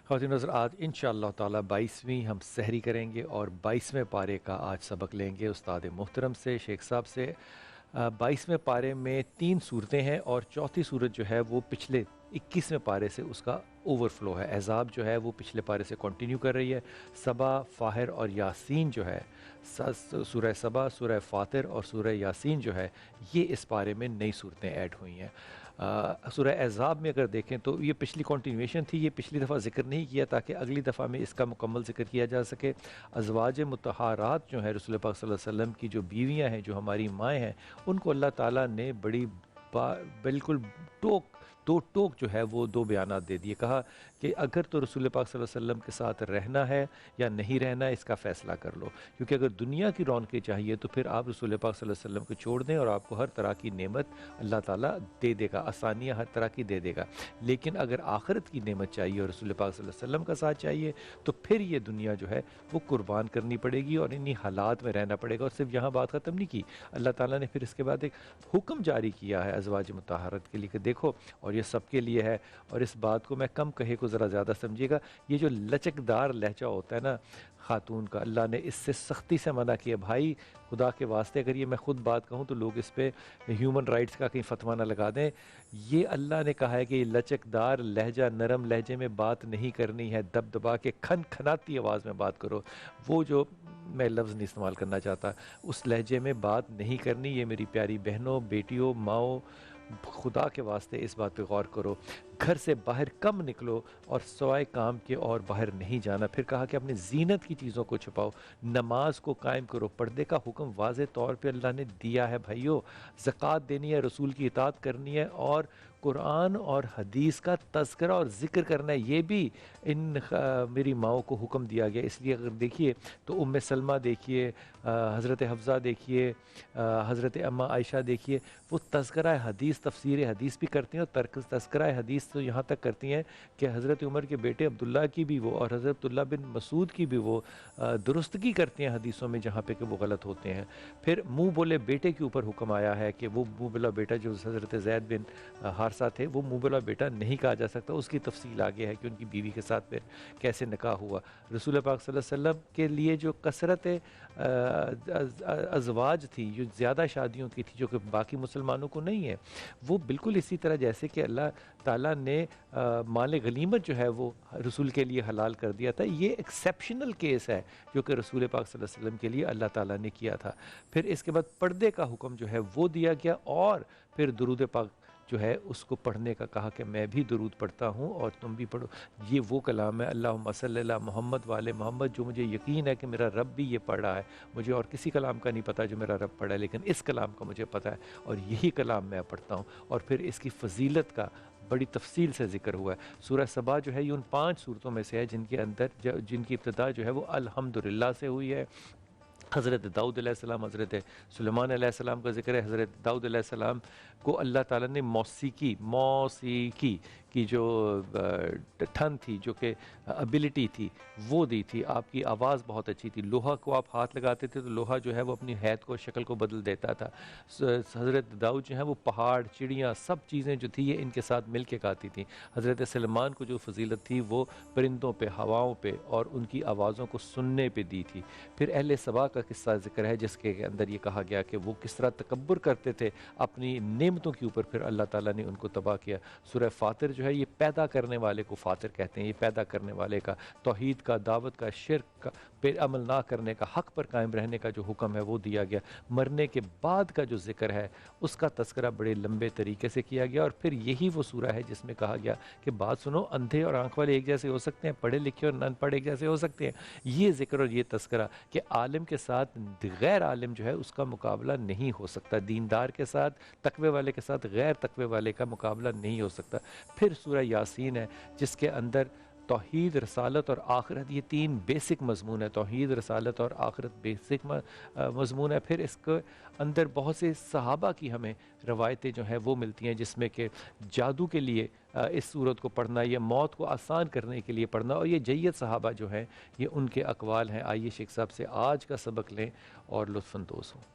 خواتین نظر آج انشاءاللہ تعالی 22ویں ہم سحری کریں گے اور 22ویں پارے کا آج سبق لیں گے استاد محترم سے، شیخ صاحب سے۔ 22ویں پارے میں 3 صورتیں ہیں اور چوتھی صورت جو ہے وہ پچھلے 21ویں پارے سے اس کا اوور فلو ہے۔ احزاب جو ہے وہ پچھلے پارے سے کنٹینیو کر رہی ہے۔ سبا، فاہر اور یاسین جو ہے، سورہ سبا، سورہ فاطر اور سورہ یاسین جو ہے، یہ اس پارے میں نئی صورتیں ایڈ ہوئی ہیں۔ سورہ احزاب میں اگر دیکھیں تو یہ پچھلی کنٹینیویشن تھی، یہ پچھلی دفعہ ذکر نہیں کیا تاکہ اگلی دفعہ میں اس کا مکمل ذکر کیا جا سکے۔ ازواج مطہرات جو ہیں رسول پاک صلی اللہ علیہ وسلم کی جو بیویاں ہیں، جو ہماری مائیں ہیں، ان کو اللہ تعالیٰ نے بڑی بالکل دو ٹوک جو ہے وہ 2 بیانات دے دیے۔ کہا کہ اگر تو رسول پاک صلی اللہ علیہ وسلم کے ساتھ رہنا ہے یا نہیں رہنا ہے، اس کا فیصلہ کر لو، کیونکہ اگر دنیا کی رونقیں چاہیے تو پھر آپ رسول پاک صلی اللہ علیہ وسلم کو چھوڑ دیں اور آپ کو ہر طرح کی نعمت اللہ تعالیٰ دے دے گا، آسانیاں ہر طرح کی دے دے گا۔ لیکن اگر آخرت کی نعمت چاہیے اور رسول پاک صلی اللہ علیہ وسلم کا ساتھ چاہیے تو پھر یہ دنیا جو ہے وہ قربان کرنی پڑے گی اور انہی حالات میں رہنا پڑے گا۔ اور صرف یہاں بات ختم نہیں کی، اللہ تعالیٰ نے پھر اس کے بعد ایک حکم جاری کیا ہے ازواج مطہرات کے لیے کہ دیکھو، اور یہ سب کے لیے ہے، اور اس بات کو میں کم کہے کو ذرا زیادہ سمجھیے گا، یہ جو لچکدار لہجہ ہوتا ہے نا خاتون کا، اللہ نے اس سے سختی سے منع کیا۔ بھائی خدا کے واسطے اگر یہ میں خود بات کہوں تو لوگ اس پہ ہیومن رائٹس کا کہیں فتویٰ نہ لگا دیں، یہ اللہ نے کہا ہے کہ یہ لچکدار لہجہ، نرم لہجے میں بات نہیں کرنی ہے، دب دبا کے کھناتی آواز میں بات کرو۔ وہ جو میں لفظ نہیں استعمال کرنا چاہتا، اس لہجے میں بات نہیں کرنی۔ یہ میری پیاری بہنوں، بیٹیوں، ماؤں، خدا کے واسطے اس بات پہ غور کرو۔ گھر سے باہر کم نکلو اور سوائے کام کے اور باہر نہیں جانا۔ پھر کہا کہ اپنی زینت کی چیزوں کو چھپاؤ، نماز کو قائم کرو۔ پردے کا حکم واضح طور پہ اللہ نے دیا ہے بھائیو، زکوٰۃ دینی ہے، رسول کی اطاعت کرنی ہے، اور قرآن اور حدیث کا تذکرہ اور ذکر کرنا ہے، یہ بھی میری ماؤں کو حکم دیا گیا۔ اس لیے اگر دیکھیے تو ام سلمہ دیکھیے، حضرت حفصہ دیکھیے، حضرت اماں عائشہ دیکھیے، وہ تذکرہ حدیث، تفسیر حدیث بھی کرتی ہیں، اور تذکرہ حدیث تو یہاں تک کرتی ہیں کہ حضرت عمر کے بیٹے عبداللہ کی بھی وہ اور حضرت عبداللہ بن مسعود کی بھی وہ درستگی کرتی ہیں حدیثوں میں جہاں پہ کہ وہ غلط ہوتے ہیں۔ پھر منہ بولے بیٹے کے اوپر حکم آیا ہے کہ وہ منہ بولا بیٹا جو حضرت زید بن حارثہ تھے، وہ منہ بولا بیٹا نہیں کہا جا سکتا۔ اس کی تفصیل آگے ہے کہ ان کی بیوی کے ساتھ پھر کیسے نکاح ہوا۔ رسول پاک صلی اللہ علیہ وسلم کے لیے جو کثرت ازواج تھی، جو زیادہ شادیوں کی تھی، جو کہ باقی مسلمانوں کو نہیں ہے، وہ بالکل اسی طرح جیسے کہ اللہ تعالیٰ نے مال غنیمت جو ہے وہ رسول کے لیے حلال کر دیا تھا، یہ ایکسیپشنل کیس ہے جو کہ رسول پاک صلی اللہ علیہ وسلم کے لیے اللہ تعالیٰ نے کیا تھا۔ پھر اس کے بعد پردے کا حکم جو ہے وہ دیا گیا، اور پھر درود پاک جو ہے اس کو پڑھنے کا کہا کہ میں بھی درود پڑھتا ہوں اور تم بھی پڑھو۔ یہ وہ کلام ہے، اللہم صلی علی محمد والے محمد، جو مجھے یقین ہے کہ میرا رب بھی یہ پڑھ رہا ہے۔ مجھے اور کسی کلام کا نہیں پتہ جو میرا رب پڑھا ہے، لیکن اس کلام کا مجھے پتہ ہے اور یہی کلام میں پڑھتا ہوں۔ اور پھر اس کی فضیلت کا بڑی تفصیل سے ذکر ہوا ہے۔ سورہ سبا جو ہے یہ ان 5 صورتوں میں سے ہے جن کی ابتدا جو ہے وہ الحمدللہ سے ہوئی ہے۔ حضرت داؤد علیہ السلام، حضرت سلیمان علیہ السلام کا ذکر ہے۔ حضرت داؤد علیہ السلام کو اللہ تعالیٰ نے موسیقی کی جو ٹھن تھی، جو کہ ابیلٹی تھی، وہ دی تھی۔ آپ کی آواز بہت اچھی تھی، لوہا کو آپ ہاتھ لگاتے تھے تو لوہا جو ہے وہ اپنی حیت کو، شکل کو بدل دیتا تھا۔ حضرت داؤد جو ہے وہ پہاڑ، چڑیاں، سب چیزیں جو تھی یہ ان کے ساتھ مل کے گاتی تھیں۔ حضرت سلیمان کو جو فضیلت تھی وہ پرندوں پہ، ہواؤں پہ اور ان کی آوازوں کو سننے پہ دی تھی۔ پھر اہل سبا کا قصہ ذکر ہے جس کے اندر یہ کہا گیا کہ وہ کس طرح تکبر کرتے تھے اپنی نعمتوں کے اوپر، پھر اللہ تعالیٰ نے ان کو تباہ کیا۔ سورہ فاطر جو ہے یہ پیدا کرنے والے کو فاطر کہتے ہیں، یہ پیدا کرنے والے کا توحید کا، دعوت کا، شرک کا پہ عمل نہ کرنے کا، حق پر قائم رہنے کا جو حکم ہے وہ دیا گیا۔ مرنے کے بعد کا جو ذکر ہے اس کا تذکرہ بڑے لمبے طریقے سے کیا گیا، اور پھر یہی وہ سورہ ہے جس میں کہا گیا کہ بات سنو، اندھے اور آنکھ والے ایک جیسے ہو سکتے ہیں، پڑھے لکھے اور ان پڑھ ایک جیسے ہو سکتے ہیں۔ یہ ذکر اور یہ تذکرہ کہ عالم کے ساتھ غیر عالم جو ہے اس کا مقابلہ نہیں ہو سکتا، دیندار کے ساتھ، تقوی والے کے ساتھ غیر تقوی والے کا مقابلہ نہیں ہو سکتا۔ پھر سورہ یاسین ہے جس کے اندر توحید، رسالت اور آخرت، یہ 3 بیسک مضمون ہے۔ توحید، رسالت اور آخرت بیسک مضمون ہے۔ پھر اس کے اندر بہت سے صحابہ کی ہمیں روایتیں جو ہیں وہ ملتی ہیں جس میں کہ جادو کے لیے اس صورت کو پڑھنا، یہ موت کو آسان کرنے کے لیے پڑھنا، اور یہ جید صحابہ جو ہیں یہ ان کے اقوال ہیں۔ آئیے شیخ صاحب سے آج کا سبق لیں اور لطف اندوز ہوں۔